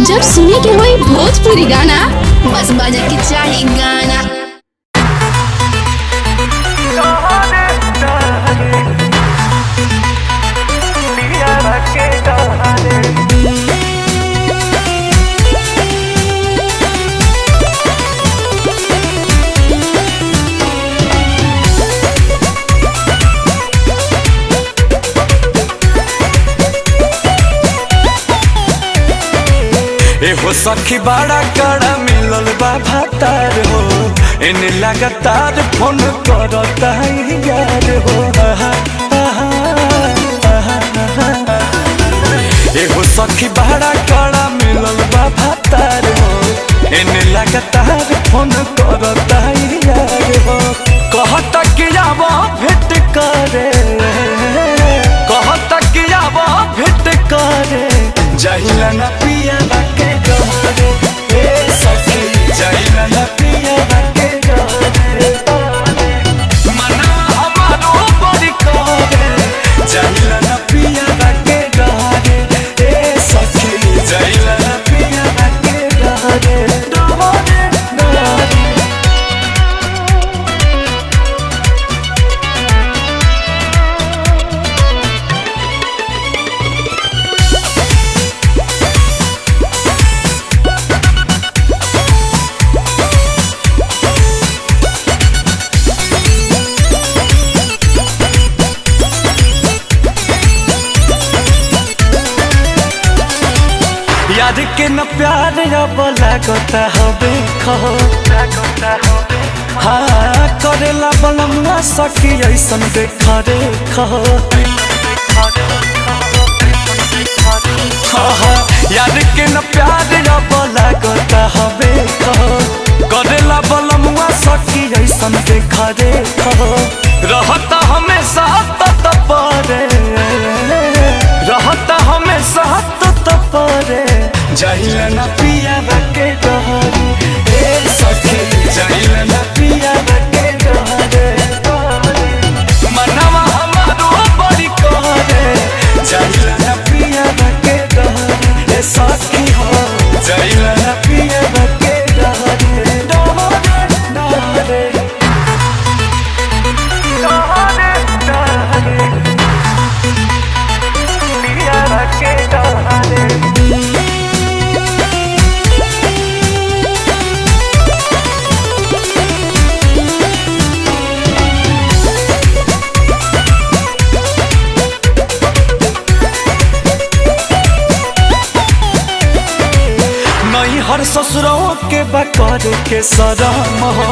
जब सुने के होई भोजपुरी गाना बस बजे के चाही गाना। हो सखी बड़ा कड़ा मिलल बा भातार हो, इन्हें लगातार फोन करता है यार हो। हो सखी बड़ा कड़ा मिलल बा भातार हो, इन्हें लगातार फोन करता है यार हो। कहता कि आवा भेंट करे, कहता कि आवा भेंट करे, जाहिला ना पिया बाके डरे, ए सखी जाहिला ना पिया बाके डरे। मना हमारो बड़ी करे, जाहिला ना पिया बाके डरे, ए सखी जाहिला ना पिया बाके डरे, डरे डरे। याद के न प्यार अब लागता हबे खहो, हाँ करेला बलमुआ सखी ऐसन देखा रे खहो। याद के न प्यार अब लागता हबे खहो, करेला बलमुआ सखी ऐसन देखा रे खहो। रहता हमेशा तत परे, रहता हमेशा तत परे, जाहिला ना पिया बाके डरे, ए सखी जाहिला ना पिया बाके डरे। मनवा हमारो बड़ी करे, जाहिला ना पिया बाके डरे, ए सखी हो जाहिला ना पिया बाके डरे, डरे डरे। हर ससुरों के बकर के सरम हो,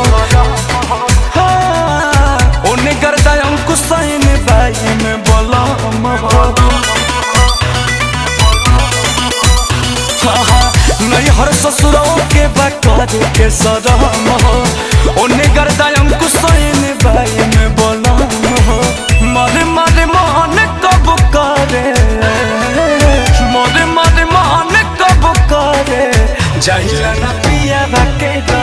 उन्हें गर्दा अंकुशैन बाई में बलम हो। नहीं हर ससुरों के बकर के सरम हो, उन्हें गर्दा अंकुशैन बाई में बलम हो। मरे मरे मान कब करे, मरे मरे मान कब करे, जाहिला ना पिया बाके डरे।